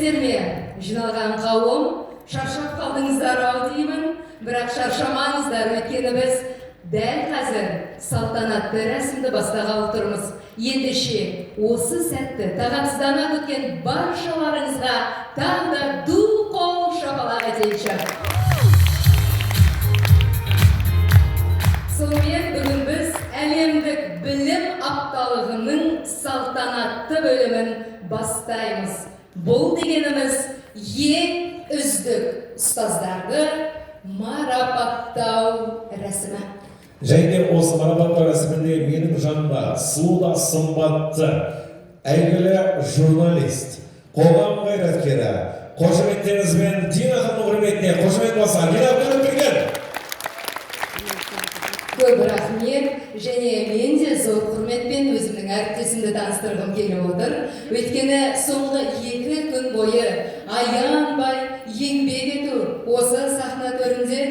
Білесіздер ме, жиналған қауым, шаршап қалдыңыздар-ау деймін, бірақ шаршамаңыздар, өйткені біз дәл қазір салтанатты рәсімді бастағалы тұрмыз. Ендеше, осы сәтті тағатсыздана күткен баршаларыңызға тағы да ду қол шапалақ етейікші. Сонымен бүгін біз әлемдік білім апталығының салтанатты бөлімін бастаймыз. Бұл дегеніміз ең үздік ұстаздарды марапаттау рәсімі. Және осы марапаттау рәсімінде менің жанымда сұлу да сымбатты, әйгілі журналист, қоғам қайраткері, қошеметтеріңізбен Дина ханымның құрметіне қошемет баса. Дина ханым келген. Көп рахмет, және мен де зор құрметпен өзімнің әріптесімді таныстырғым келіп отыр. Өйткені соңғы 2 күн бойы аянбай еңбек ету осы сахна төрінде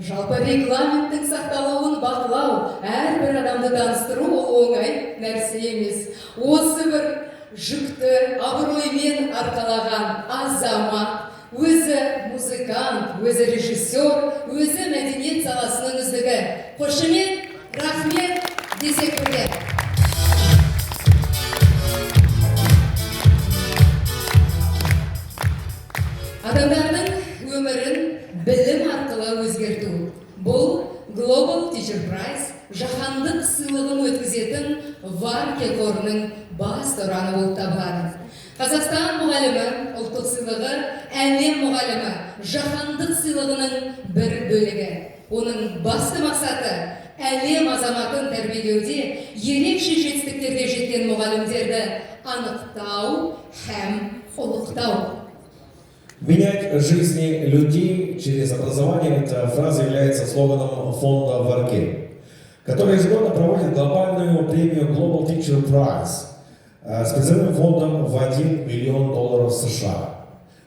жалпы регламенттің сақталуын бақылау, әрбір адамды таныстыру ол оңай нәрсе емес. Осы бір жүкті абыроймен арқалаған азамат, өзі музыкант, өзі режиссер, өзі мәдениет саласының үздігі. Қошемет, рахмет десек бірге. Адамдардың өмірін білім арқылы өзгерту. Бұл Global Teacher Prize жаһандық сыйлығын өткізетін Варке қорының басты ұраны болып табылады. Қазақстан мұғалімі ұлттық сыйлығы әлем мұғалімі жаһандық сыйлығының бір бөлігі. Оның басты мақсаты әлем азаматын тәрбиелеуде ерекше жетістіктерге жеткен мұғалімдерді анықтау һәм ұлықтау. Менять жизни людей через образование – эта фраза является слоганом фонда Варке, который ежегодно проводит глобальную премию Global Teacher Prize с призовым фондом в $1 миллион США.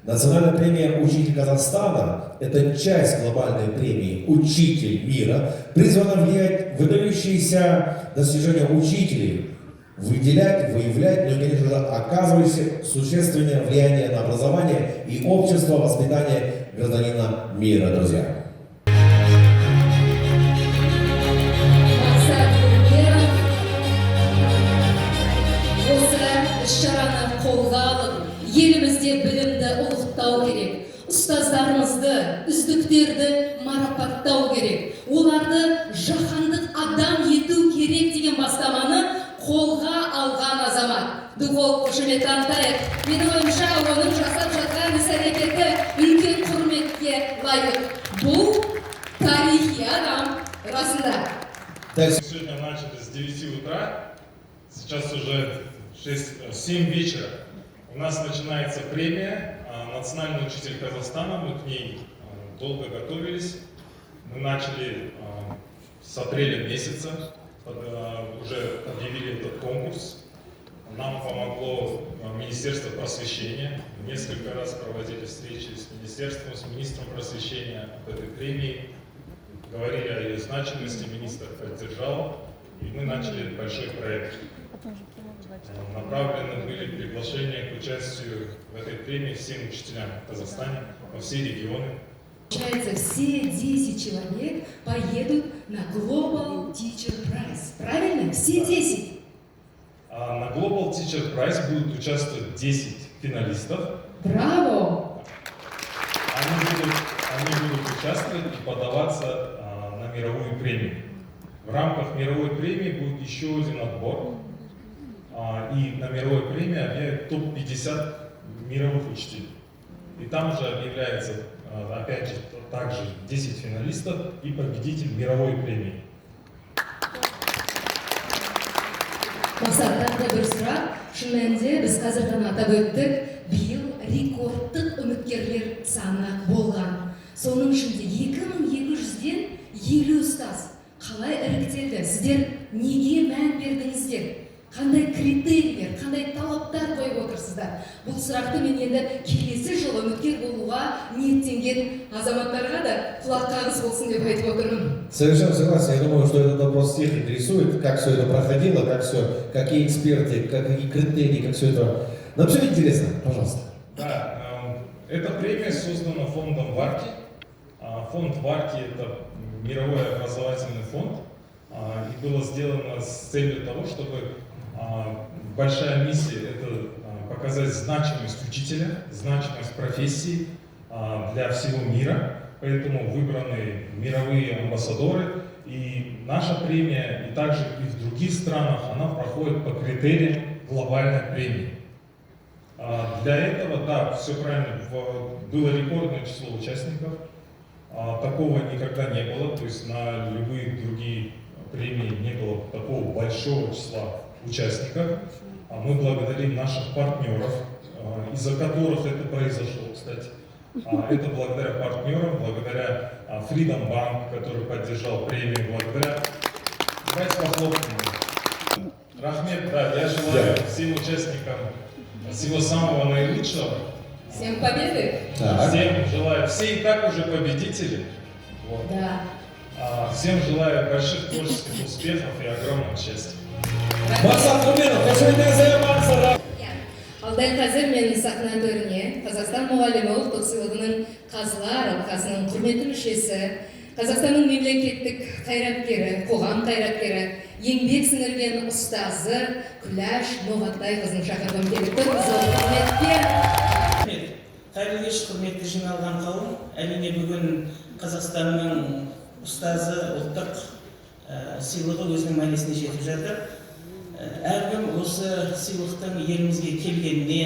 Национальная премия «Учитель Казахстана» – это часть глобальной премии «Учитель мира», призвана влиять выдающиеся достижения учителей, выделять, выявлять, но, конечно же, оказывающие существенное влияние на образование и общество, воспитание гражданина мира, друзья. Елімізде білімді ұлықтау керек. Ұстаздарымызды, үздіктерді марапаттау керек. Оларды жаһандық адам ету керек деген бастаманы қолға алған азамат. Дұғол қошемет танытайық. Менің ойымша, оның жасап жатқан іс-әрекеті үлкен құрметке лайық. Бұл тарихи адам расында. Сегодня начали с 9 утра, сейчас уже 7 вечера. У нас начинается премия «Национальный учитель Казахстана». Мы к ней долго готовились. Мы начали с апреля месяца, уже объявили этот конкурс. Нам помогло Министерство просвещения. Несколько раз проводили встречи с министерством, с министром просвещения об этой премии. Говорили о ее значимости, министр поддержал. И мы начали большой проект. Направлены были приглашения к участию в этой премии всем учителям в Казахстане, во все регионы. Получается, все 10 человек поедут на Global Teacher Prize. Правильно? Все 10? На Global Teacher Prize будут участвовать 10 финалистов. Браво! Они будут участвовать и подаваться на мировую премию. В рамках мировой премии будет еще один отбор. И на мировой премии объявят топ-50 мировых учителей. И там же объявляется, опять же, также 10 финалистов и победитель мировой премии. Мақсат, тағы бір сұрақ. Шын мәнінде біз қазір ғана атап өттік, биыл рекордтық үміткерлер саны болған. Соның ішінде 2200-ден 50 ұстаз. Қалай іріктелді? Сіздер неге мән бердіңіздер? Қандай критерийлер, қандай талаптар қойып отырсыздар? Бұл сұрақты мен енді келесі жылы үміткер болуға ниеттенген азаматтарға да құлақ қағыс болсын деп айтып отырмын. Совершенно согласен. Я думаю, что этот вопрос всех интересует, как все это проходило, какие эксперты, какие критерии, как все это. Нам все интересно, пожалуйста. Да, Эта премия создана фондом Варки. Фонд Варки – это мировой образовательный фонд. И было сделано с целью того, чтобы большая миссия – это показать значимость учителя, значимость профессии для всего мира. Поэтому выбраны мировые амбассадоры. И наша премия, и также и в других странах, она проходит по критериям глобальной премии. Для этого, да, все правильно, было рекордное число участников. Такого никогда не было, то есть на любые другие премии не было такого большого числа участников. Мы благодарим наших партнеров, из-за которых это произошло, кстати. Это благодаря партнерам, благодаря Freedom Bank, который поддержал премию, благодаря... Давайте похлопаем. Рахмет, да, я желаю всем участникам всего самого наилучшего. Всем победы! Так. Всем желаю, все и так уже победители. Вот. Да. Всем желаю больших творческих успехов и огромного счастья. Мақсат Құлменов, қошеметтер заямаңыздар. Алдай қазір мен сахна төріне Қазақстан мұғалімі ұлттық сыйлығының қазылар алқасының құрметті мүшесі, Қазақстанның мемлекеттік қайраткері, қоғам қайраткері, еңбек сіңірген ұстазы Күләш Ноғатбайқызын шақырғым келіп тұр. Зор құрметпен. Қайырлы кеш, құрметті жиналған қауым. Әрине бүгін Қазақстанның ұстазы ұлттық сыйлығы өзінің мәресіне жетіп жатыр. Әркім осы сыйлықтың елімізге келгеніне,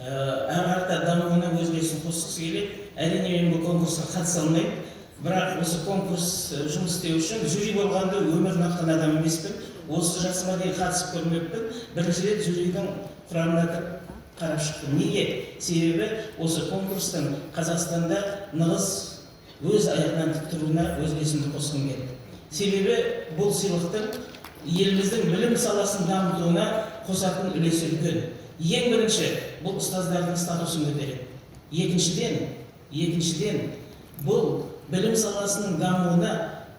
әрі қарата дамуына өз үлесін қосқысы келеді. Әрине мен бұл конкурсқа қатыса алмаймын, бірақ осы конкурс жұмыс істеу үшін жюри болғанда өмірін ақтан адам емеспін. Осы жасыма дейін қатысып көрмеппін. Бірінші рет жюридің құрамына қарап шықтым. Неге? Себебі осы конкурстың Қазақстанда нығыз өз аяғынан тік тұруына өз үлесімді қосқым келді. Себебі бұл сыйлықтың еліміздің білім саласын дамытуына қосатын үлесі үлкен. Ең бірінші, бұл ұстаздардың статусын көтереді. Екіншіден, бұл білім саласының дамуына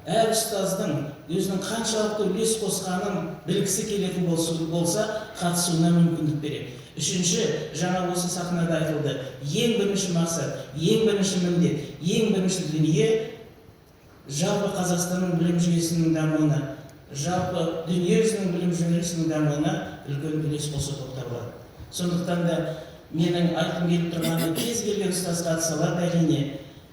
әр ұстаздың өзінің қаншалықты үлес қосқанын білгісі келетін болса, қатысуына мүмкіндік береді. Үшінші, жаңа осы сахнада айтылды, ең бірінші мақсат, ең бірінші міндет, ең бірінші дүние жалпы Қазақстанның білім жүйесінің дамуына, жалпы дүниежүзінің білім жүйесінің дамуына үлкен үлес қосу болып табылады. Сондықтан да менің айтқым келіп тұрғаны, кез келген ұстаз қатыса алады. Әрине,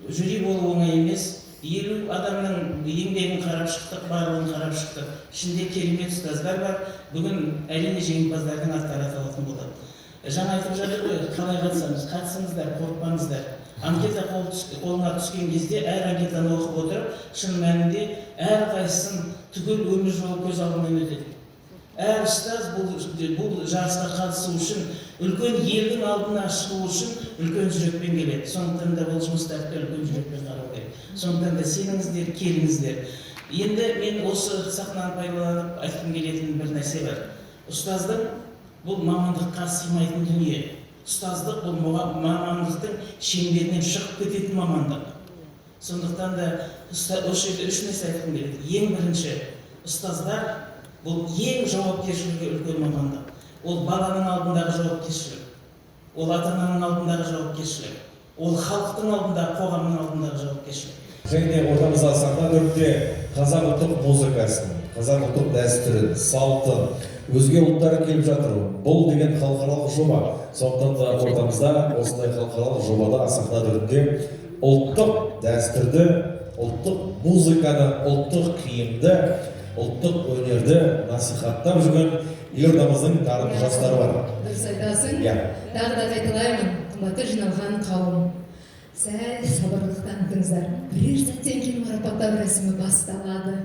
жюри болу оңай емес. 50 адамның еңбегін қарап шықтық, барлығын қарап шықтық. Ішінде керемет ұстаздар бар. Бүгін әрине жеңімпаздардың аттары аталатын болады. Жаңа айтып жатыр ғой, қалай қатысамыз? Қатысыңыздар, қорықпаңыздар. Анкета қолына түскен кезде әр анкетаны оқып отырып, шын мәнінде әр қайсысын түгел өмір жолы көз алдынан өтеді. Әр ұстаз бұл жарысқа қатысу үшін, үлкен елдің алдына шығу үшін үлкен жүрекпен келеді. Сондықтан да бұл жұмыстарды үлкен жүрекпен қарау керек. Сондықтан да сеніңіздер, келіңіздер. Енді мен осы сахнаны пайдаланып айтқым келетін бір нәрсе бар. Ұстаздың бұл мамандыққа сыймайтын дүние. Ұстаздық бұл мамандықтың шеңберінен шығып кететін мамандық. Сондықтан да осы жерде үш нәрсе айтқым келеді. Ең бірінші, ұстаздар бұл ең жауапкершілігі үлкен мамандық. Ол баланың алдындағы жауапкершілік, ол ата-ананың алдындағы жауапкершілік, ол халықтың алдындағы, қоғамның алдындағы жауапкершілік. Және ортамызда сахна төрінде қазақ ұлттық музыкасын, қазақ ұлттық дәстүрін, салтын, өзге ұлттар келіп жатыр. Бұл деген халықаралық жоба. Сондықтан да ортамызда осындай халықаралық жобада сахна төрінде ұлттық дәстүрді, ұлттық музыканы, ұлттық киімді, ұлттық өнерді насихаттап жүрген елордамыздың дарынды жастары бар. Дұрыс айтасың. Тағы да қайталаймын, қымбатты жиналған қауым. Сәл сабырлықтан тыңыздар. Бірер сәттен кейін марапаттау рәсімі басталады.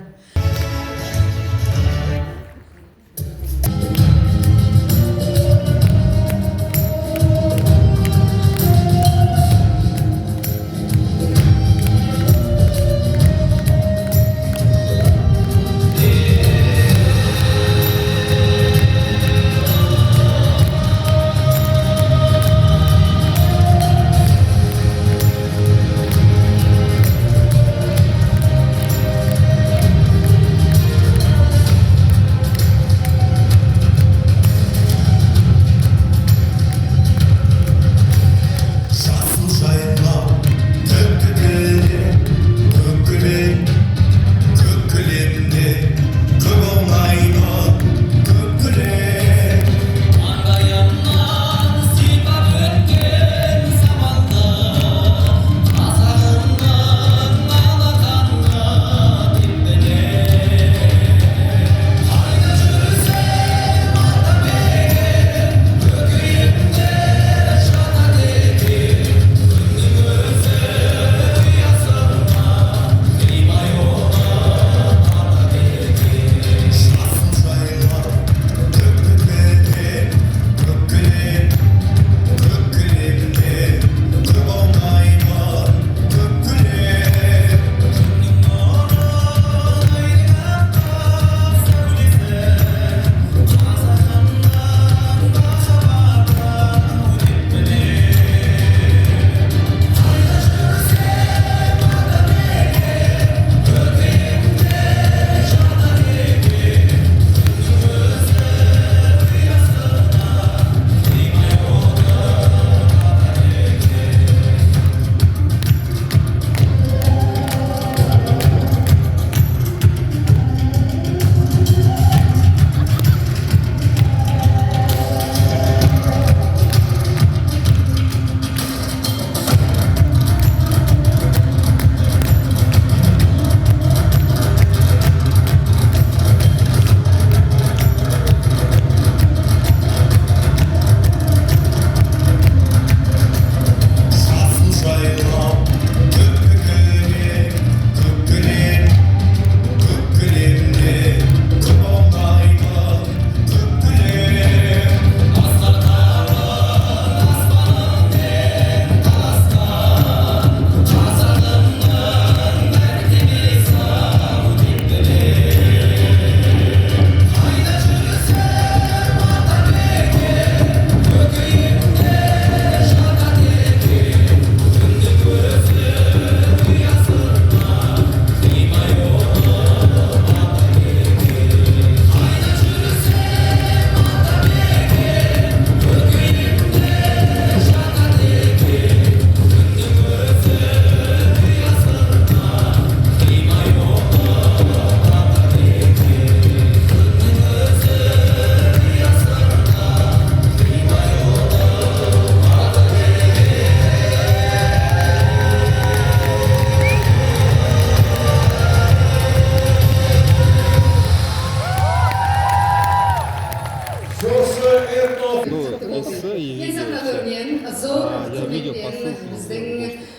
Мен сахна көрген зор құрметпен біздің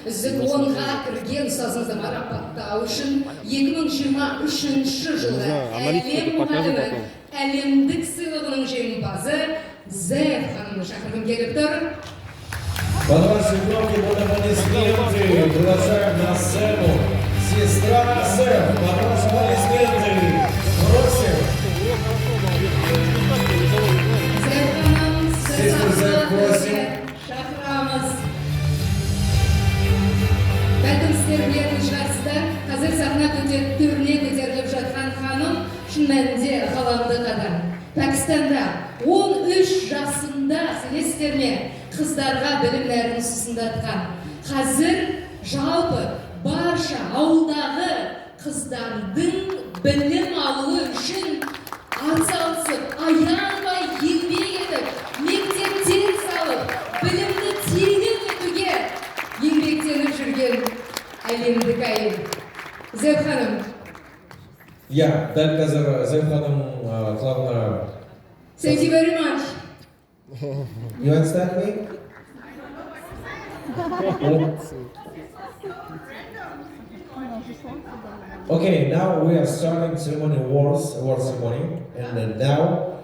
үздік 10-ға кірген ұстазымызды марапаттау үшін 2023 жылғы әлем мұғалімі әлемдік сыйлығының жеңімпазы Зев ханымды шақырғым келіп тұр. Под ваши громкие аплодисменты приглашаем на сцену сестра Зев. Под ваши аплодисменты просим. Зев ханым, Сестра Зев, просим. шақырамыз. Бәлкім сіздер білетін шығарсыздар, қазір сахна төріне көтеріліп жатқан ханым шын мәнінде ғаламдық адам. Пәкістанда 13 жасында сенесіздер ме қыздарға білімдерін ұсындатқан. Қазір жалпы барша ауылдағы қыздардың білім алуы үшін атсалысып, аянбай еңбек етіп, мектептер салып, білімді тегін етуге еңбектеніп жүрген әлемдік әйел. Зев ханым. Я, дәл қазір Зев ханым главное. Thank you very much. You understand me? Okay, now we are starting ceremony award ceremony, and then now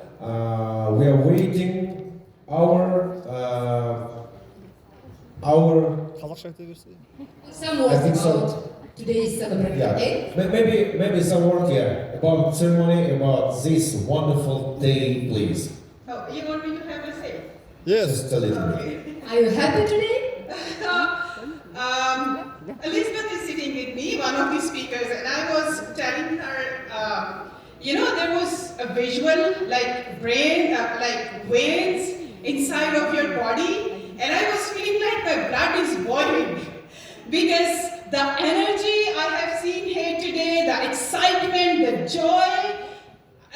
we are waiting our Қазақша айта берсе. Some I words think so. about today's celebration, yeah, okay? maybe some word here about ceremony about this wonderful day, please. Oh, you want me to have a say? Yes. Just a little bit. Are you happy today? Elizabeth is sitting with me, one of the speakers, and I was telling her, there was a visual, like brain, like veins inside of your body, and I was feeling like my blood is boiling because the energy I have seen here today, the excitement, the joy,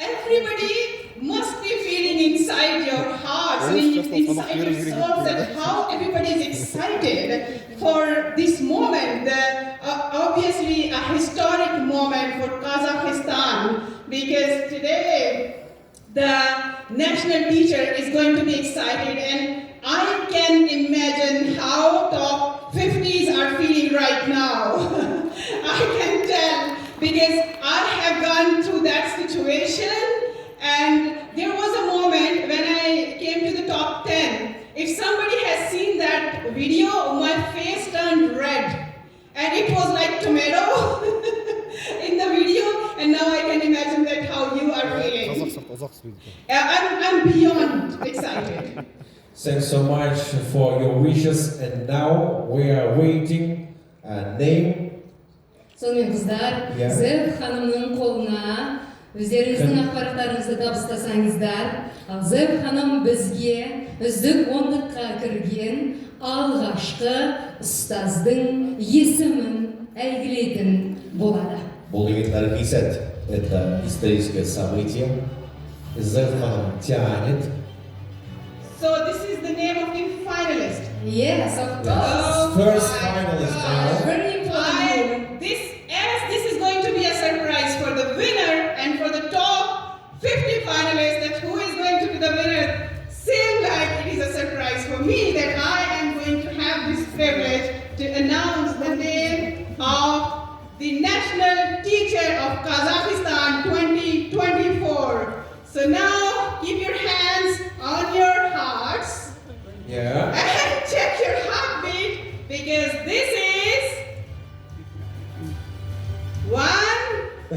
everybody must be feeling inside your hearts, inside your souls, that how everybody is excited for this moment, obviously a historic moment for Kazakhstan, because today the national teacher is going to be excited, and I can imagine how top 50s are feeling right now. I can tell, because I have gone through that situation, and there was a moment when I came to the top 10. If somebody has seen that video, my face turned red, and it was like tomato in the video, and now I can imagine that how you are feeling. I'm beyond excited. Thanks so much for your wishes, and now we are waiting a name. Сонымен қыздар, Yeah. Зев ханымның қолына өздеріңіздің ақпараттарыңызды табыстасаңыздар, ал Зев ханым бізге үздік 10-қа кірген алғашқы ұстаздың есімін әйгілейтін болады. Бұл деген тарихи сәт. Это историческое событие. Зев ханым тянет. So this is the name of the finalist. Yes, of course. Oh First my finalist God. now. Very important moment. This is going to be a surprise for the winner and for the top 50 finalists, that who is going to be the winner. Seems like it is a surprise for me that I am going to have this privilege to announce the name of the National Teacher of Kazakhstan 2024. So now keep your hands on your hearts. Yeah. And check your heartbeat, because this is 1, 2,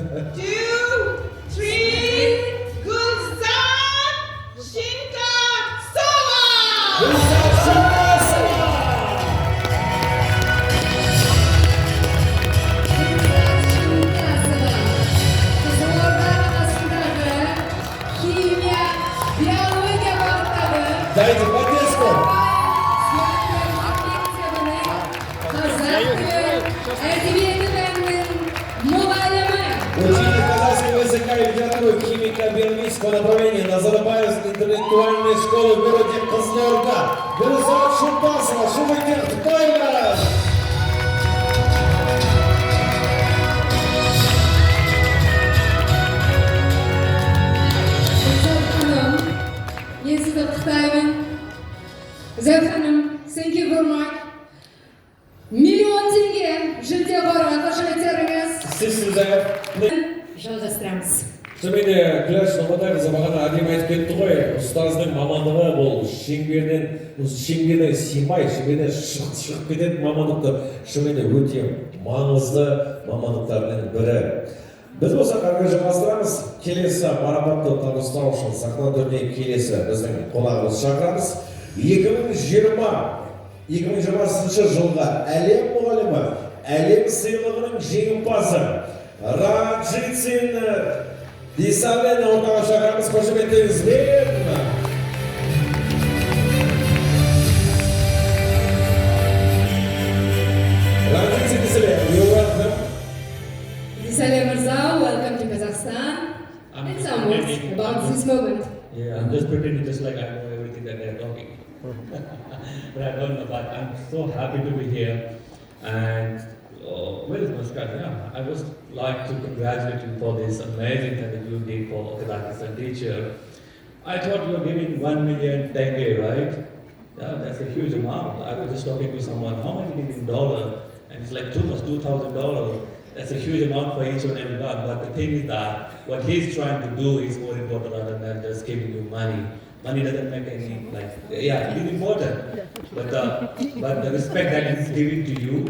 3, Gulzar Shinta Sova! Қызылорда қаласындағы химия, биология бағыттағы Дайте поддержку. қазақ тілі әдебиеті пәнінің мұғалімі. Учитель казахского языка и литературы химико-биологического направления Назарбаевской интеллектуальной школы в городе Кызылорда. Гульзат Шумбасова, Шумайкер Тайна. Гүлзат ханым, мен сізді құттықтаймын. Зәр ханым, thank you very much. Миллион теңге жүлде бар, қошеметтер етеріңіз. Сізді Жалғастырамыз. Шынымен Күләш Номадаев бағана әдемі айтып кетті ғой, ұстаздың мамандығы бұл шеңберден симай, шеңберден шығып кететін мамандықтар шынымен өте маңызды мамандықтардың бірі. Біз болсақ әрі жалғастырамыз. Келесі марапатты табыстау үшін сахна төріне келесі біздің қонағымызды шақырамыз. 2020 жылға әлем мұғалімі, әлем сыйлығының жеңімпазы Раджицин Дисален ортаға шақырамыз, қошеметтеріңізбен. Раджицин Дисален, you're welcome. Дисален Мырза, welcome to Kazakhstan. And some words about this moment. Yeah, I'm just pretending just like I know everything that they're talking. But I don't know, but I'm so happy to be here. And where is Muscat? Yeah, I would like to congratulate you for this amazing thing that you did for Kazakhstan teacher. I thought you were giving 1 million tenge, right? Yeah, that's a huge amount. I was just talking to someone, how much is it in dollar? And it's like $2,000. That's a huge amount for each and every one. But the thing is that what he's trying to do is more important rather than just giving you money. Money doesn't make any, yeah, it's important. But the respect that he's giving to you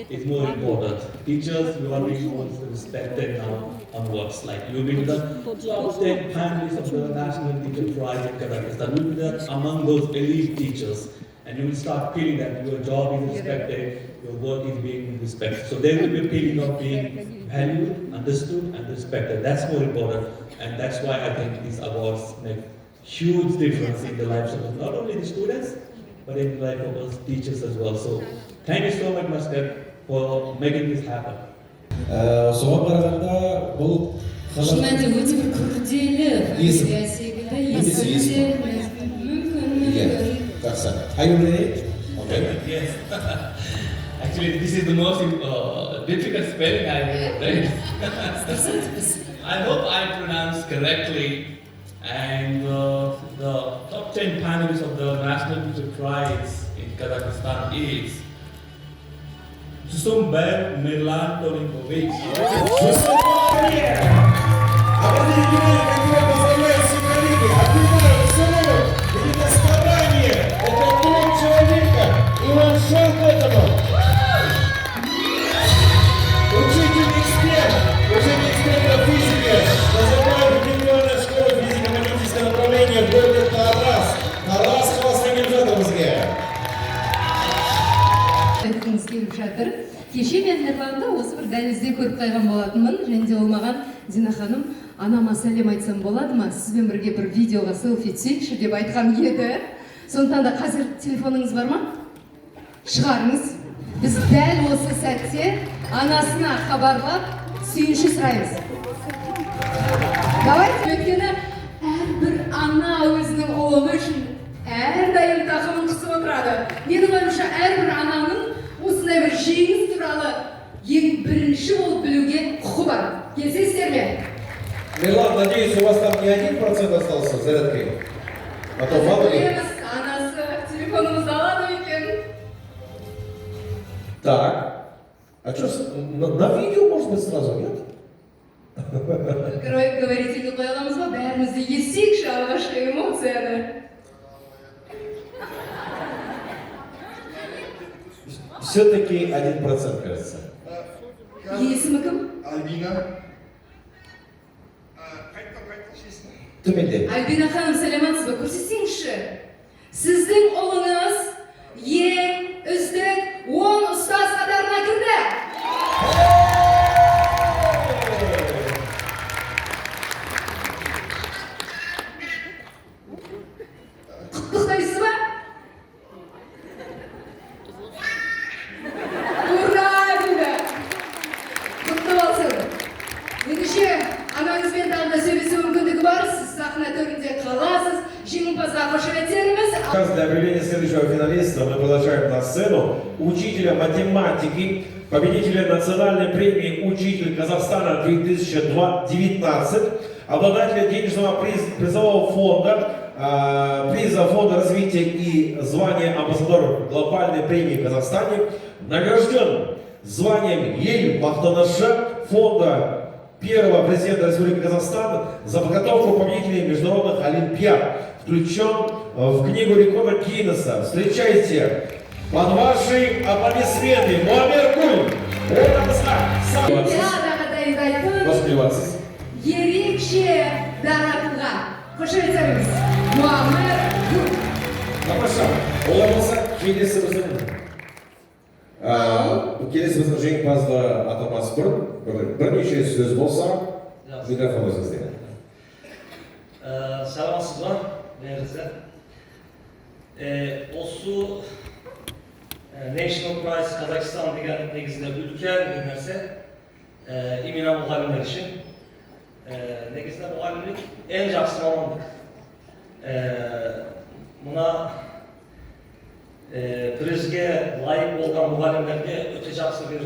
is more important. Teachers, you are being more respected now onwards. Like you'll be the top 10 finalists of the National Teacher Prize in Kazakhstan. You'll be among those elite teachers. And you will start feeling that your job is respected, your work is being respected. So there will be a feeling of being valued, understood, and respected. That's more important. And that's why I think these awards make huge difference in the lives of not only the students, but in the life of us teachers as well. So thank you so much, Muscat, for making this happen. Соған қарағанда бұл Шын мәнінде өте бір күрделі Есім. секілді, Немесе есім есім. мүмкін. Жақсы. Are you ready? Okay. Yes. Actually, this is the most difficult spelling I ever read. I hope I pronounced correctly. And the top 10 finalists of the National Teacher Prize in Kazakhstan is Susumber Milantolinkovic. Айтқыңыз келіп жатыр. Кеше мен Ерланды осы бір дәлізде көріп қайған болатынмын. Және де ол маған, Зина ханым, анама сәлем айтсам болады ма? Сізбен бірге бір видеоға селфи түсейікші деп айтқан еді. Сондықтан да қазір телефоныңыз бар ма? Шығарыңыз. Біз дәл осы сәтте анасына хабарлап сүйінші сұраймыз. Давайте, өйткені әрбір ана өзінің ұлы үшін әрдайым тақымын қысып отырады. Менің ойымша әрбір ананың осындай бір жеңіс туралы ең бірінші болып білуге құқы бар. Келісесіздер ме? Мирлан, надеюсь, у вас там не 1% остался зарядкой? А то мало ли. Анасы телефонымызды алады екен. Так. А что, на видео может быть сразу, нет? Говорите, қоя аламыз ба? Бәрімізді естейікші алғашқы эмоцияны. Все-таки 1%, кажется. Есімі кім? Альбина. Төменде. Альбина ханым, сәлематсыз ба? Көрсетсеңізші. Сіздің ұлыңыз ең үздік 10 ұстаз қатарына кірді. Құттықтайсыз ба? Ура! Дейді. Құтты болсын. Ендеше анаңызбен тағы да сөйлесу мүмкіндігі бар. Сіз сахна төрінде қаласыз. Жеңімпазға қошеметтеріміз. Сейчас для объявления следующего финалиста мы приглашаем на сцену учителя математики, победителя национальной премии «Учитель Казахстана 2019», обладателя денежного призового фонда приза Фонда развития и звания амбассадор глобальной премии в Казахстане награжден званием Ель Мақтанышы Фонда первого президента Республики Казахстан за подготовку победителей международных олимпиад. Включен в книгу рекорда Гиннесса. Встречайте под ваши аплодисменты Муамер Гуль. Олимпиадаға дайындайтын Воспеваться. ерекше даратылға қош айтарыңыз. Муамер Гуль. Тамаша. Олай болса, келесі біздің жеңімпазды атамас бұрын бірнеше сөз болса, микрофон өзіңізде. Саламатсыз ба, бәріңізге. Осы National Prize Kazakhstan деген негізінде үлкен бір нәрсе, именно мұғалімдер үшін. Негізінде мұғалімдік ең жақсы мамандық. Мына призге лайық болған мұғалімдерге өте жақсы бір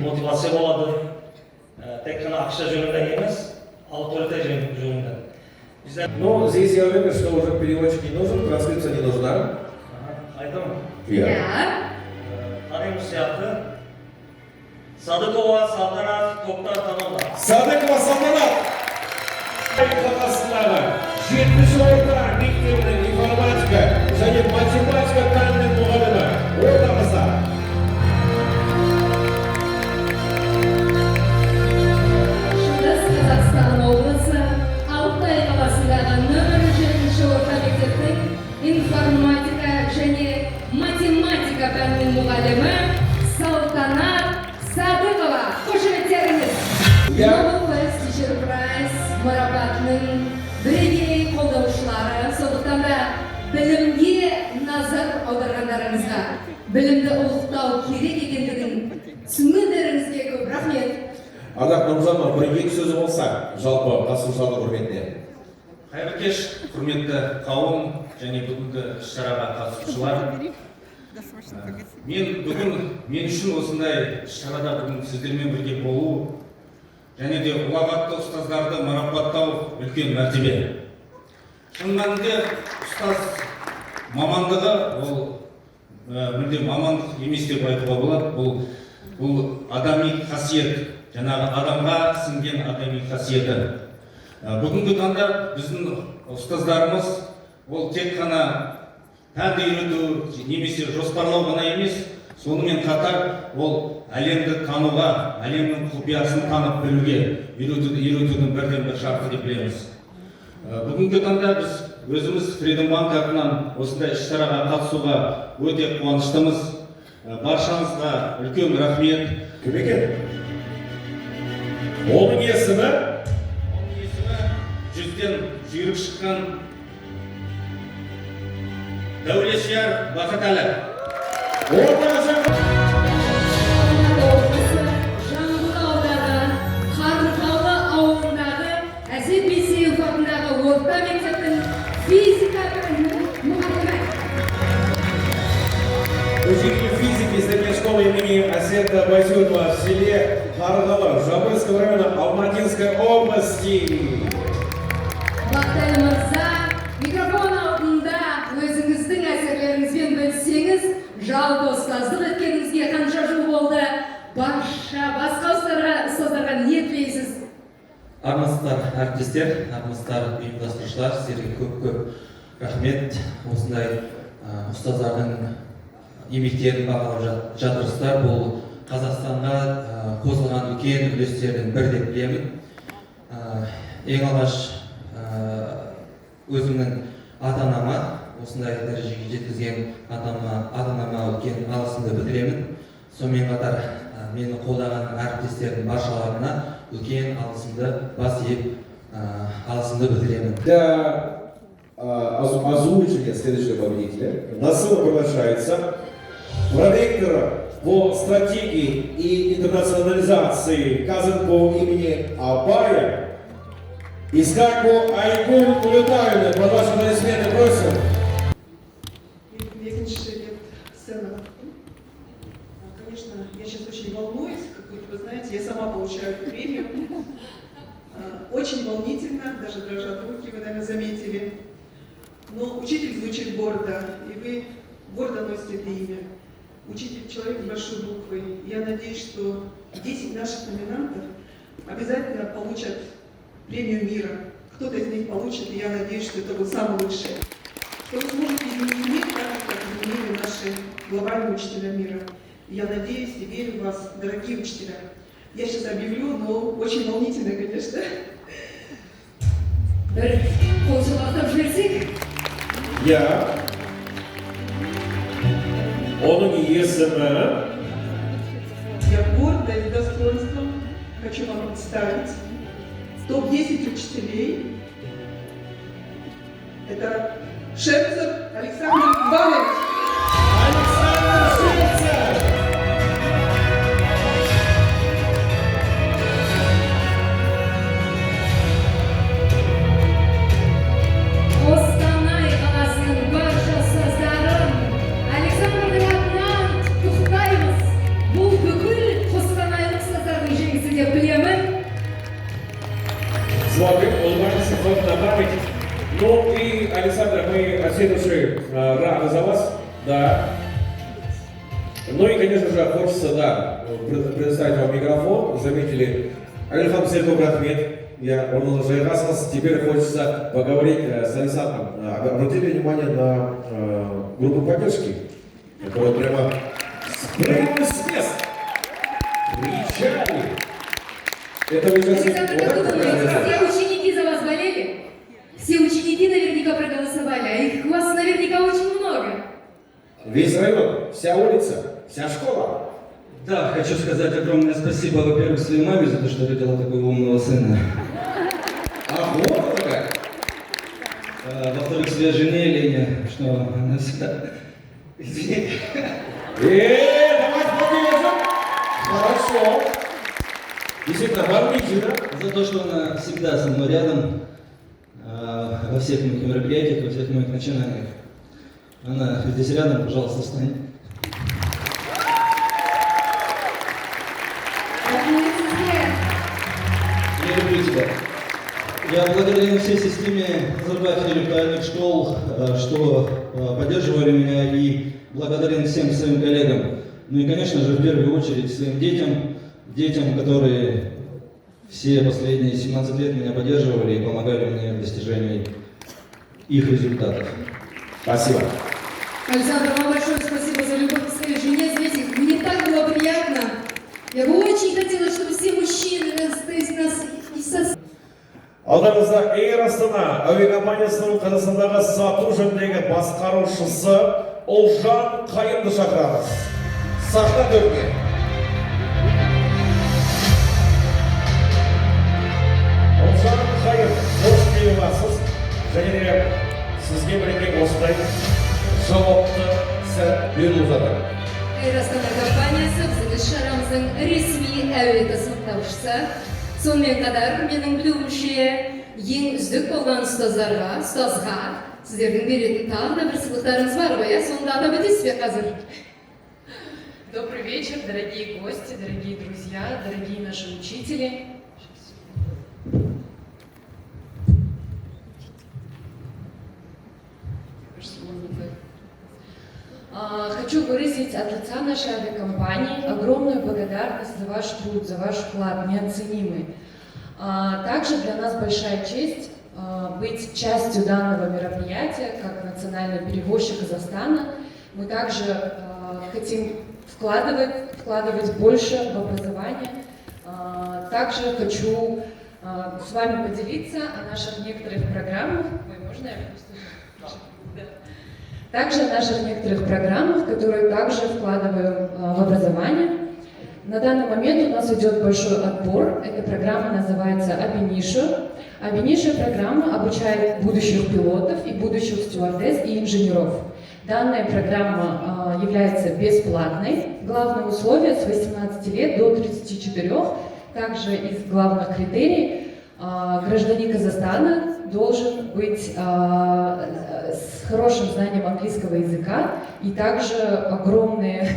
мотивация болады. Тек қана ақша жөнінде емес, авторитет жөнінде. Ну, здесь я уверен, что уже переводчик не нужен, транскрипция не нужна. Айтамын. Иә. Танымыз сияқты. Садыкова Салтанат топтар танылды. Садыкова Салтанат! Қаласындағы 70 орта мектебінің информатика және математика пәнінің мұғалімі ортамызда. Шығыс Қазақстан облысы Алтай қаласындағы нөмір 7 орта мектептің информатика және математика пәнінің мұғалімі Салтанат Садыкова. Қошеметтеріңіз. Nobel First Teacher Prize марапатының бірегей қолдаушылары, сондықтан да білімге назар аударғандарыңызға, білімді ұлықтау керек екендігін түсінгендеріңізге көп рахмет. Ардақ Нұржанова, бір-екі сөзі болса, жалпы қатысушылардың құрметіне. Қайырлы кеш, құрметті қауым және бүгінгі іс-шараға қатысушылар. Мен үшін осындай іс-шарада бүгін сіздермен бірге болу және де ұлағатты ұстаздарды марапаттау үлкен мәртебе. Шын мәнінде ұстаз мамандығы ол мүлде мамандық емес деп айтуға болады. Бұл адами қасиет, жаңағы адамға сіңген адами қасиеті. Бүгінгі таңда біздің ұстаздарымыз ол тек қана пәнді үйрету немесе жоспарлау ғана емес, сонымен қатар ол әлемді тануға, әлемнің құпиясын танып білуге үйретудің бірден бір шарты деп білеміз. Бүгінгі таңда біз өзіміз Freedom Bank атынан осындай іс-шараға қатысуға өте қуаныштымыз. Баршаңызға үлкен рахмет. Кім екен? Оның есімі? Оның есімі 100-ден жүйрік шыққан Дәулешияр Бақытәлі. Жамбыл ауданы Қарынтаулы ауылындағы Әсет Бейсеев атындағы орта мектептің физика пәнінің мұғалімі. Учитель физики средней школы имени Асета Байсюрова в селе Қарғалы Жамбылского района Алматинской области. Бақтәлі мырза, микрофон алдында өзіңіздің әсерлеріңізбен бөліссеңіз, жалпы ұстаздық еткеніңізге қанша жыл болды? Басқа ұстаздарға не тілейсіз? Армысыздар әріптестер, армысыздар ұйымдастырушылар, сіздерге көп рахмет. Осындай ұстаздардың еңбектерін бағалап жатырсыздар. Бұл Қазақстанға қосылған үлкен үлестердің бірі деп білемін. Ең алғаш өзімнің ата-анама, осындай дәрежеге жеткізген ата-анама үлкен алғысымды білдіремін. Сонымен қатар мені қолдаған әріптестердің баршаларына үлкен алғысымды бас иіп алғысымды білдіремін. Для озвучения следующего победителя на сцену приглашается проректор по стратегии и интернационализации КЗНПО имени Абая Искаку Айгуль Улетаевна. Под ваши аплодисменты просим. Конечно, я сейчас очень волнуюсь, как вы знаете, я сама получаю премию. Очень волнительно, даже дрожат руки, вы, наверное, заметили. Но учитель звучит гордо, и вы гордо носите это имя. Учитель — человек с большой буквы. Я надеюсь, что 10 наших номинантов обязательно получат премию мира. Кто-то из них получит, и я надеюсь, что это будет самый лучший. Что вы сможете изменить мир так, как изменили наши глобальные учителя мира. Я надеюсь и верю в вас, дорогие учителя. Я сейчас объявлю, но очень волнительно, конечно. Бір қол шапалақтап жіберсек. Я, onun есімі, Я гордо и с достоинством хочу вам представить топ-10 учителей. Это Шевцев Александр Иванович. Александр Шевцев. Қостанай қаласының барша ұстаздарын Александрдың атынан құттықтаймыз. Бұл бүкіл қостанайлық ұстаздардың жеңісі деп білемін. Смотрим, улыбаемся, вот на память. Ну и, Александра, мы от всей души рады за вас, да. Ну и, конечно же, хочется, да, предоставить вам микрофон. Заметили, Алихан Серков Рахмет, он уже раз, теперь хочется поговорить с Александром. Обратили внимание на группу поддержки, которая прямо с места кричали. Это уже... Александр, как вы думаете, все ученики за вас болели? Все ученики наверняка проголосовали, а их у вас наверняка очень много. Весь район, вся улица, вся школа. Да, хочу сказать огромное спасибо, во-первых, своей маме за то, что родила такого умного сына. А вот как? Во-вторых, своей жене Лене, что она всегда... Извините. Давайте поддержим. Хорошо. Действительно, волнительно. За то, что она всегда со мной рядом, во всех моих мероприятиях, во всех моих начинаниях. Она здесь рядом, пожалуйста, встань. Я люблю тебя. Я благодарен всей системе образовательных реальных школ, что поддерживали меня, и благодарен всем своим коллегам. Ну и, конечно же, в первую очередь своим детям, которые все последние 17 лет меня поддерживали и помогали мне в достижении их результатов. Спасибо. Александр, вам большое спасибо за любовь к своей жене. Знаете, мне так было приятно. Я бы очень хотела, чтобы все мужчины нас и со... Алдымызда Эйр Астана әуе компаниясының Қазақстандағы сату жөніндегі басқарушысы Ұлжан Қайымды шақырамыз. Сахна төріне. Ұлжан Қайым, қош келіпсіз. Және де сізге бірге осындай жауапты сәт беріліп жатыр. Эйр Астана компаниясы біздің іс-шарамыздың ресми әуе тасымалдаушысы. Сонымен қатар, менің білуімше, ең үздік болған ұстазға, сіздердің беретін тағы да бір сыйлықтарыңыз бар ғой, сонда атап өтесіз бе қазір? Добрый вечер, дорогие гости, дорогие друзья, дорогие наши учители. Хочу выразить от лица нашей авиакомпании огромную благодарность за ваш труд, за ваш вклад, неоценимый. Также для нас большая честь быть частью данного мероприятия, как национальный перевозчик Казахстана. Мы также хотим вкладывать больше в образование. Также хочу с вами поделиться о наших некоторых программах. Можно я Также о наших некоторых программах, которые также вкладываем в образование. На данный момент у нас идет большой отбор. Эта программа называется Абиниша. Абиниша программа обучает будущих пилотов и будущих стюардесс и инженеров. Данная программа является бесплатной. Главное условие с 18 лет до 34. Также из главных критерий гражданин Казахстана должен быть с хорошим знанием английского языка и также огромные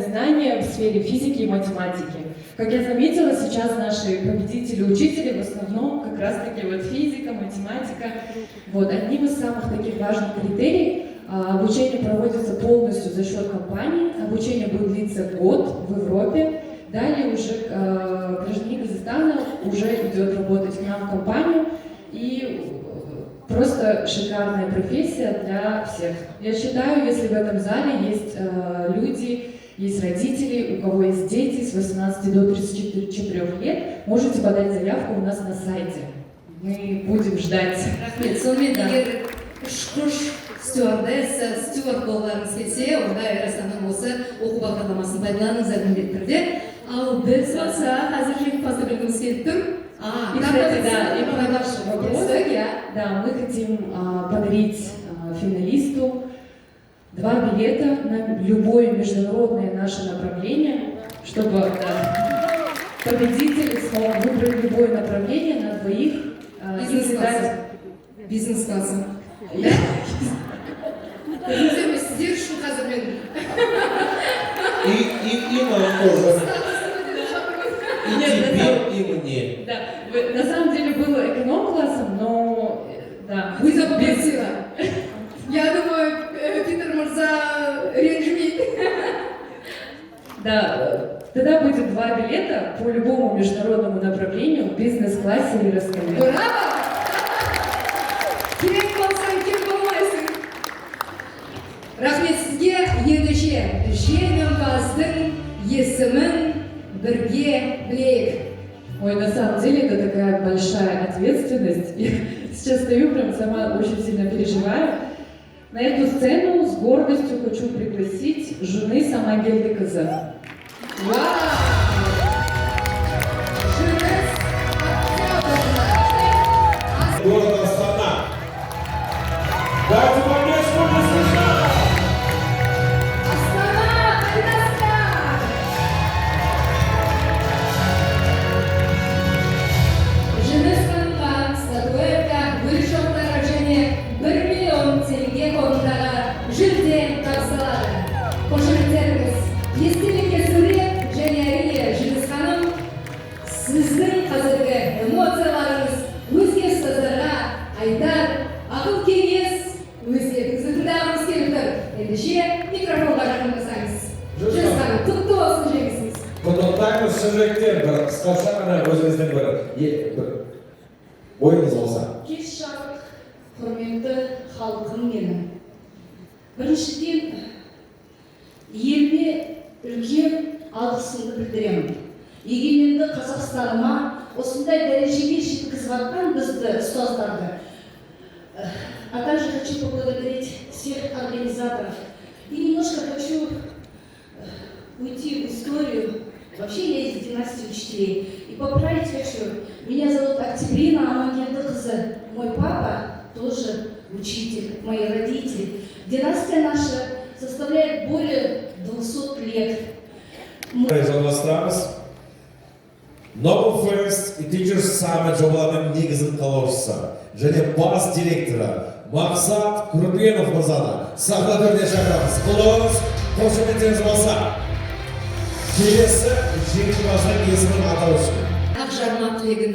знания в сфере физики и математики. Как я заметила, сейчас наши победители-учители в основном как раз-таки вот физика, математика. Вот, одним из самых таких важных критерий обучение проводится полностью за счет компании. Обучение будет длиться год в Европе. Далее уже гражданин Казахстана уже идет работать к нам в компанию. И просто шикарная профессия для всех. Я считаю, если в этом зале есть люди, есть родители, у кого есть дети с 18 до 34 лет, можете подать заявку у нас на сайте. Мы будем ждать. Рахмет. Сонымен егер ұшқыш стюардесса, стюард болғаныңыз келсе, онда Аэростанның осы оқу бағдарламасын пайдаланыңыздар міндетті түрде. Ал біз болса қазір жеңімпазды білгіміз келіп тұр. И, кстати, да, и по нашему вопросу, да, мы хотим подарить финалисту 2 билета на любое международное наше направление, чтобы победитель смог выбрать любое направление на двоих. Бизнес-классы. Сіздер үшін қазір мен... И нам тоже. И тебе, и мне. Да, на самом деле было эконом-классом, но да. Вы попросила. Я думаю, Питер Мурза ренжит. Да, тогда будет 2 билета по любому международному направлению в бизнес-классе или раскале. Браво! Керек болсаң, кем болмайсың. Рахмет сізге, ендеше жеңімпаздың есімін бірге білейік. Ой, на самом деле это такая большая ответственность. Я сейчас стою, прям сама очень сильно переживаю. На эту сцену с гордостью хочу пригласить жены Самагельды Кызы. Город Астана. Дайте поддержку Астана! Астана, Астана! Жеңіс қанған статуэтка, гүл шоқтары және 1 миллион теңге қорындағы жүлде тапсырылады. Қошеметтеріңіз, естелікке сурет және әрине Жеңіс ханым, сіздің қазіргі эмоцияларыңыз өзге ұстаздарға айтар ақыл кеңес өздеріңізді тыңдағымыз келіп тұр. Ендеше микрофонға жақындасаңыз. Жеңіс ханым, құтты болсын жеңісіңіз. Құттықтаймыз шын-жүректен бір қысқаша ғана өзіңіздің бір ойыңыз болса. Кеш жарық, құрметті халқым менің. Біріншіден, еліме үлкен алғысымды білдіремін. Егеменді Қазақстаныма осындай дәрежеге жеткізіп жатқан бізді ұстаздарды. А также хочу поблагодарить всех организаторов. И немножко хочу уйти в историю. Вообще я из династии учителей. И поправить хочу. Меня зовут Октябрина Амагельды Кызы. Мой папа тоже учитель, мои родители. Династия наша составляет более 200 лет. Жалғастырамыз. Nobel First и Teachers Summit жобаларының негізін қалаушысы және бас директоры Мақсат Күрбенов мырзаны сахна төріне шақырамыз. Құлыңыз, қошеметтеріңіз болса. Келесі жеңімпаздың есімін атау үшін. Ақ жарма тілегін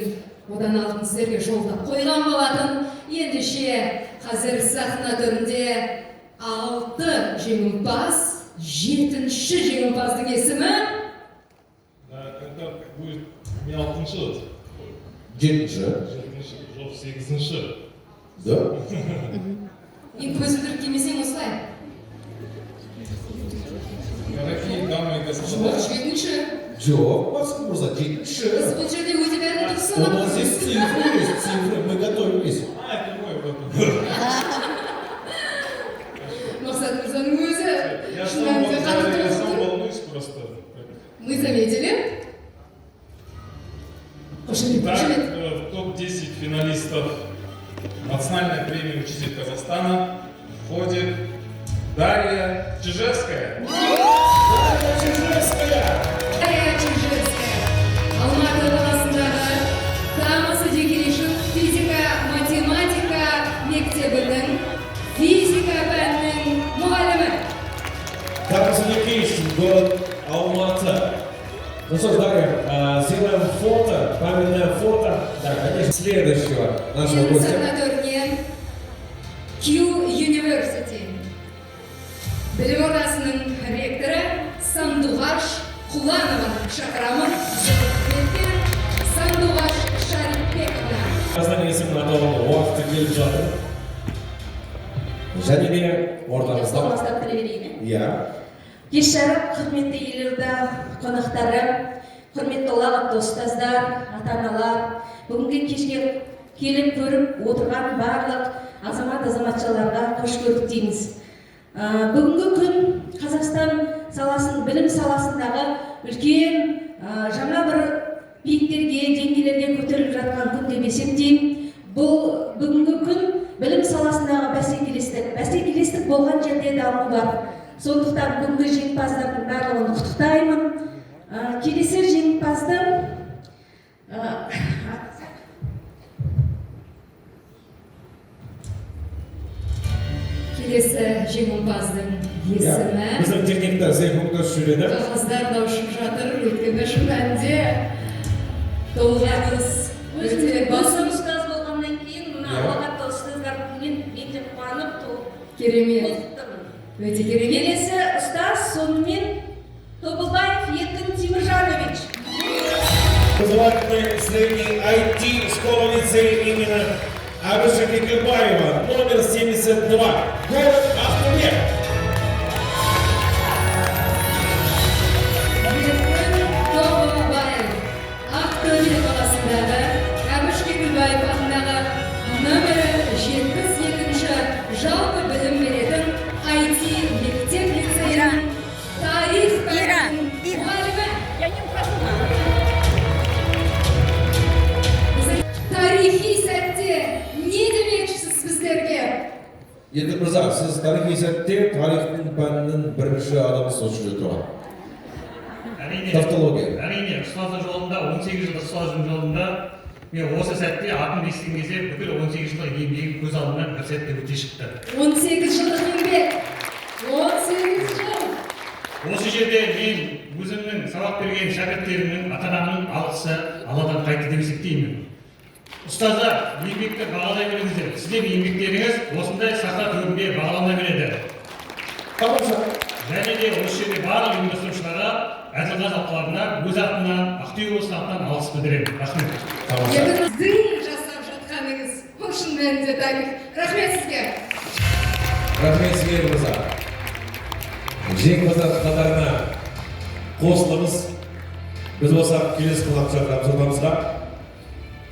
одан алтын сіздерге жолдап қойған болатын. Ендеше қазір сахна төрінде 6 жеңімпаз, 7-ші жеңімпаздың есімі Это будет не 6-шы. 7-ші. Жоқ, 8-ші. Да? Енді көз білдіріп келмесең осылай. Дорогие дамы и господа. Жоқ, 7-ші. Жоқ, Мақсат мырза, 7-ші. Біз бұл жерде өте бәрін дұрыс У нас есть цифры, мы готовились. Это мой вопрос. Мақсат мырзаның өзі. Я сам волнуюсь просто. Мы заметили. Так, в топ-10 финалистов национальной премии «Учитель Казахстана» входит Дарья Чижевская. Дарья Чижевская! Дарья Чижевская. Алматы қаласындағы Тамыз Дегелешев физика-математика мектебінің физика пәнінің мұғалімі. Тамыз Дегелешев, город Алматы. Ну что ж, Дарья, сделаем фото, памятное фото, да, конечно, следующего нашего Endi гостя. sanatorniya Q University bilim orasining rektori Sandug'ash Qulanova chaqiramiz. Sandug'ash Sharipbekova. Қазіргі семинардың уақыты келіп жатыр. Және де ортамызда. бастап тіле берейін. Иә. Кеш жарық, құрметті елорда қонақтары, құрметті ұлағатты ұстаздар, ата-аналар, бүгінгі кешке келіп көріп отырған барлық азамат-азаматшаларға қош көрдік дейміз. Бүгінгі күн Қазақстан саласын, білім саласындағы үлкен жаңа бір биіктерге, деңгейлерге көтеріліп жатқан күн деп есептеймін. Бұл бүгінгі күн білім саласындағы бәсекелестік болған жерде даму бар. Сондықтан бүгінгі жеңімпаздардың барлығын құттықтаймын. Келесі жеңімпазды Келесі жеңімпаздың есімі Біздің техниктер секундта жүреді. қағаздар да ұшып жатыр, өйткені шын мәнінде толғаныс өте басым. ұстаз болғаннан кейін мына ұлағатты ұстаздардың мен де қуанып Керемет. Өте керемет. Келесі ұстаз сонымен Тобылбаев Еркін Тимиржанович. Образовательный средний IT-школа-лицей имени Абиша Кекельбаева, номер 72, город Ахтубек. Еркін Тобылбаев, Ақтөбе қаласындағы Әбіш Кекілбаев атындағы нөмірі 72-ші жалпы білім беретін IT мектеп-лицейінің тарих пәнінің мұғалімі. Тарихи сәтте не демекшісіз біздерге? Еркін мырза, сіз тарихи сәтте тарихтың пәнінің бірінші адамы созып тұрған. Тавтология. Әрине, ұстаздық жолында, 18 жылдық ұстаздың жолында, мен осы сәтте атын естіген кезде бүкіл 18 жылдық еңбегім көз алдымнан бір сәтте өте шықты. 18 жылдық еңбек. 18 жыл. Осы жерде мен өзімнің сабақ берген шәкірттерімнің ата-анамның алғысы Алладан қайтты деп есептеймін. Ұстаздар, еңбекті бағалай біліңіздер. Сіздердің еңбектеріңіз осындай сахна төрінде бағалана береді. Және де осы жерде барлық ұйымдастырушыларға, Әділқазы алқаларына өз атымнан, Ақтөбе облысының атынан алғыс білдіремін. Рахмет. Сіздің жасап жатқаныңыз бұл шын мәнінде тарих. Рахмет сізге. Рахмет сізге мырза. Жеңімпаздар қатарына қосылыңыз. Біз болсақ келесі қонақ шақырамыз ортамызға.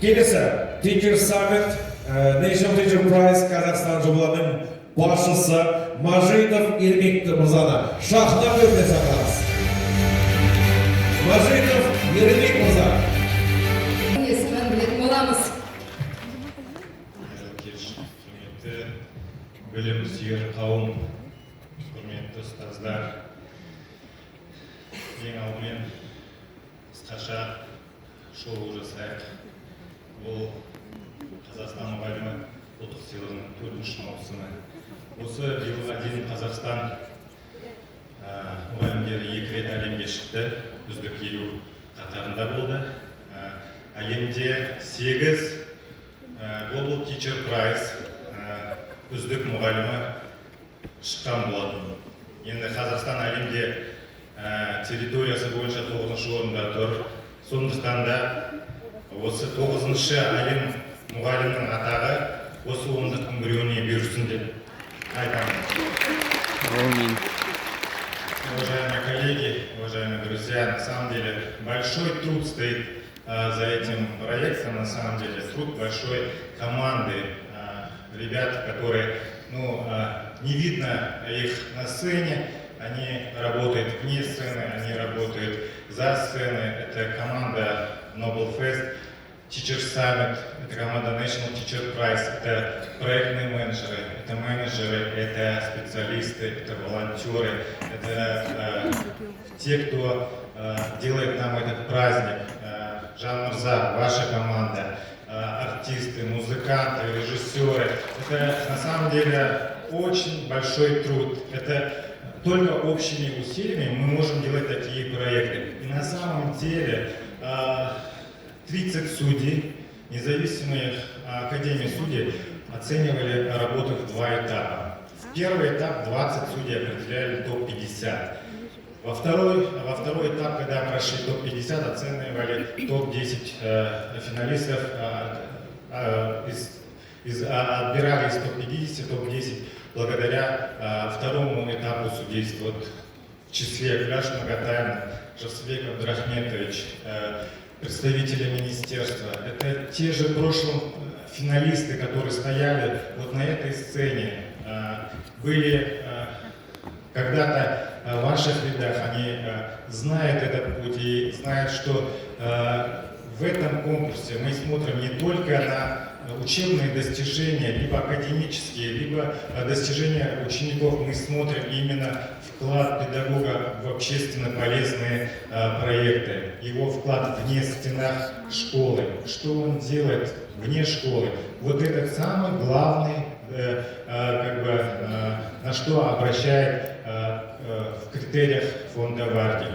Келесі Teacher Summit, National Teacher Prize Қазақстан жобаларының басшысы Мажитов Ермек мырзаны шахна төріне шақырамыз. Мажитов Ермек мырза. Есімін білетін боламыз. Құрметті білім сүйер қауым, құрметті ұстаздар, ең алдымен қысқаша шоу жасайық. Бұл Қазақстан мұғалімі ұлттық сыйлығының 4-ші маусымы. Осы биылға дейін Қазақстан мұғалімдері 2 рет әлемге шықты, үздік 50 қатарында болды. Әлемде 8 Global Teacher Prize үздік мұғалімі шыққан болатын. Енді Қазақстан әлемде территориясы бойынша 9-шы орында тұр. Сондықтан да осы 9-шы әлем мұғалімнің атағы осы 10-дықтың біреуіне берілсін деп айтамын. Уважаемые коллеги, уважаемые друзья, на самом деле большой труд стоит за этим проектом, на самом деле труд большой команды ребят, которые, не видно их на сцене, они работают вне сцены, они работают за сценой. Это команда Nobel Fest, Teacher Summit, это команда National Teacher Prize, это проектные менеджеры, это специалисты, это волонтеры, это те, кто делает нам этот праздник. Жан Мырза, ваша команда, артисты, музыканты, режиссеры. Это на самом деле очень большой труд. Это только общими усилиями мы можем делать такие проекты. И на самом деле 30 судей независимой Академии судей оценивали работу в 2 этапа. В первый этап 20 судей определяли топ-50. Во второй этап, когда прошли топ-50, оценивали топ-10 финалистов, отбирали из топ-50, топ-10 благодаря второму этапу судейства. Вот в числе Кляш Магатаев, Жасбек Абдрахметович, представители министерства. Это те же прошлые финалисты, которые стояли вот на этой сцене, были когда-то в ваших рядах, они знают этот путь и знают, что в этом конкурсе мы смотрим не только на учебные достижения, либо академические, либо достижения учеников, мы смотрим именно вклад педагога в общественно полезные проекты, его вклад вне стенах школы, что он делает вне школы. Вот это самый главный, на что обращает в критериях фонда Варди.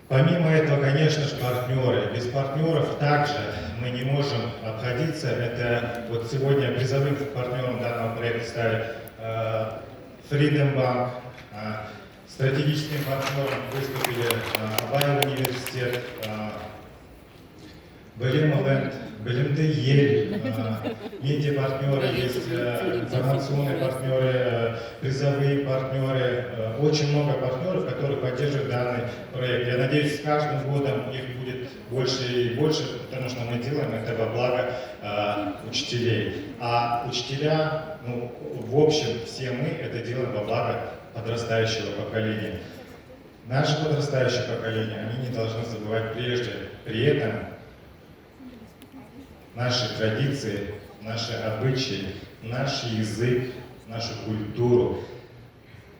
Помимо этого, конечно же, партнеры. Без партнеров также мы не можем обходиться. Это вот сегодня призовым партнером данного проекта стали Freedom Bank, стратегическим партнером выступили Абай университет, Белимоленд, БЛМД Ель, медиапартнеры есть, информационные партнеры, призовые партнеры, очень много партнеров, которые поддерживают данный проект. Я надеюсь, с каждым годом их будет больше и больше, потому что мы делаем это во благо учителей. А учителя, ну, в общем, все мы это делаем во благо подрастающего поколения. Наше подрастающее поколение, они не должны забывать прежде, при этом наши традиции, наши обычаи, наш язык, нашу культуру.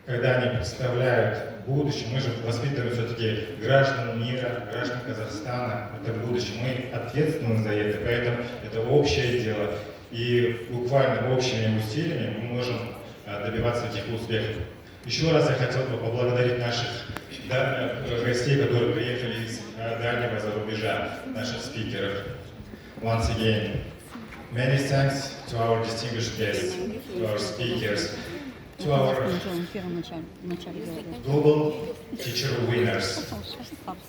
Когда они представляют будущее, мы же воспитываем все-таки граждан мира, граждан Казахстана, это будущее, мы ответственны за это, поэтому это общее дело. И буквально общими усилиями мы можем добиваться этих успехов. Еще раз я хотел бы поблагодарить наших гостей, которые приехали из дальнего зарубежа, наших спикеров. Once again, many thanks to our distinguished guests, to our speakers, to our global teacher winners.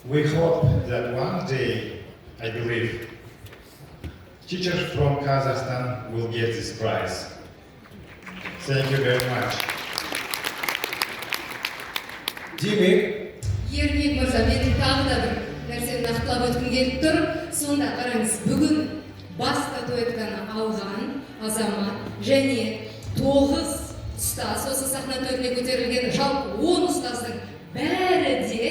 We hope that one day, I believe, teachers from Kazakhstan will get this prize. Thank you very much. Демек, Ермек мырза, мен тағы да бір нәрсені нақтылап өткім келіп тұр. Сонда қараңыз, бүгін бас статуэтканы алған азамат және 9 ұстаз, осы сахна төріне көтерілген жалпы 10 ұстаздың бәрі де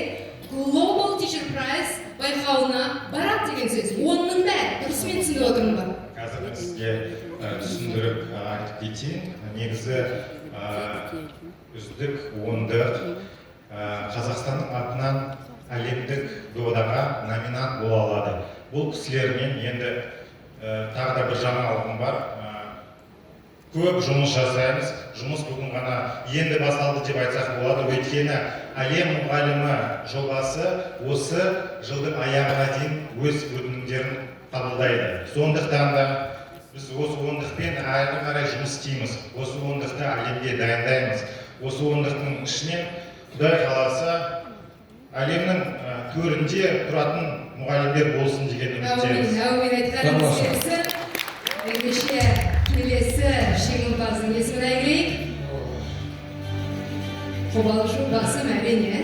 Global Teacher Prize байқауына барады деген сөз. 10-ның бәрі, дұрыс мен түсініп отырмын ба? Қазір мен сізге түсіндіріп айтып кетейін. Негізі үздік 10-ды Қазақстанның атынан әлемдік додаға номинант бола алады. Бұл кісілермен енді тағы да бір жаңалығым бар. Көп жұмыс жасаймыз. Жұмыс бүгін ғана енді басталды деп айтсақ болады. Өйткені әлем мұғалімі жобасы осы жылдың аяғына дейін өз өтінімдерін қабылдайды. Сондықтан да біз осы 10-дықпен әрі қарай жұмыс істейміз. Осы 10-дықты әлемге дайындаймыз. Осы 10-дықтың ішінен Құдай қаласа әлемнің төрінде тұратын мұғалімдер болсын деген үміттеміз. Әумин айтқаныңыз келсін. Ендеше келесі жеңімпаздың есімін әйгілейік. Қобалжу басым әрине.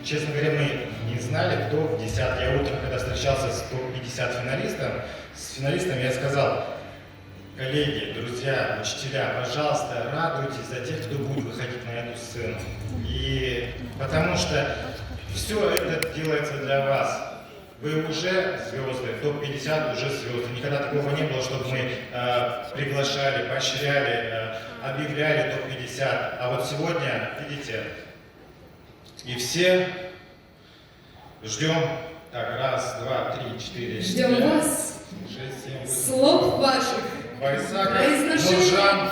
Честно говоря, мы не знали, кто в 10. Я утром, когда встречался с топ-50 финалистами, я сказал: коллеги, друзья, учителя, пожалуйста, радуйтесь за тех, кто будет выходить на эту сцену. И потому что все это делается для вас. Вы уже звезды, топ-50 уже звезды. Никогда такого не было, чтобы мы приглашали, поощряли, объявляли топ-50. А вот сегодня, видите, и все ждем. Так, раз, два, три, четыре. Ждем вас. 6, 7, 8. Слов ваших. Байсаков, Нуржан.